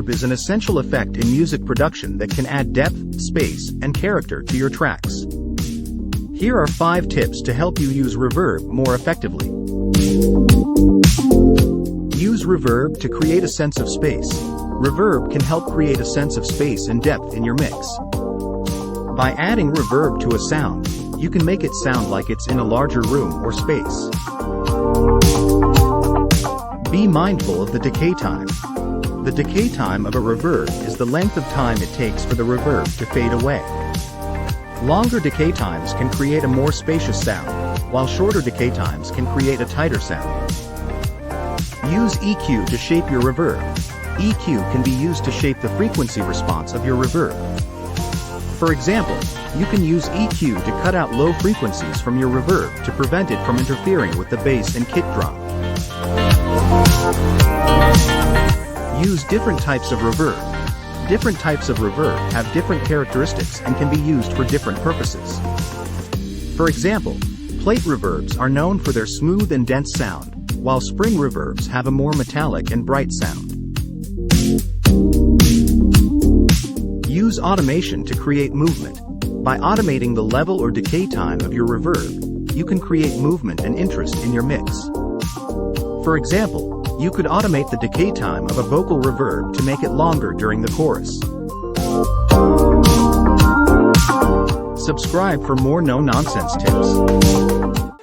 Reverb is an essential effect in music production that can add depth, space, and character to your tracks. Here are 5 tips to help you use reverb more effectively. Use reverb to create a sense of space. Reverb can help create a sense of space and depth in your mix. By adding reverb to a sound, you can make it sound like it's in a larger room or space. Be mindful of the decay time. The decay time of a reverb is the length of time it takes for the reverb to fade away. Longer decay times can create a more spacious sound, while shorter decay times can create a tighter sound. Use EQ to shape your reverb. EQ can be used to shape the frequency response of your reverb. For example, you can use EQ to cut out low frequencies from your reverb to prevent it from interfering with the bass and kick drum. Use different types of reverb. Different types of reverb have different characteristics and can be used for different purposes. For example, plate reverbs are known for their smooth and dense sound, while spring reverbs have a more metallic and bright sound. Use automation to create movement. By automating the level or decay time of your reverb, you can create movement and interest in your mix. For example, you could automate the decay time of a vocal reverb to make it longer during the chorus. Subscribe for more no-nonsense tips.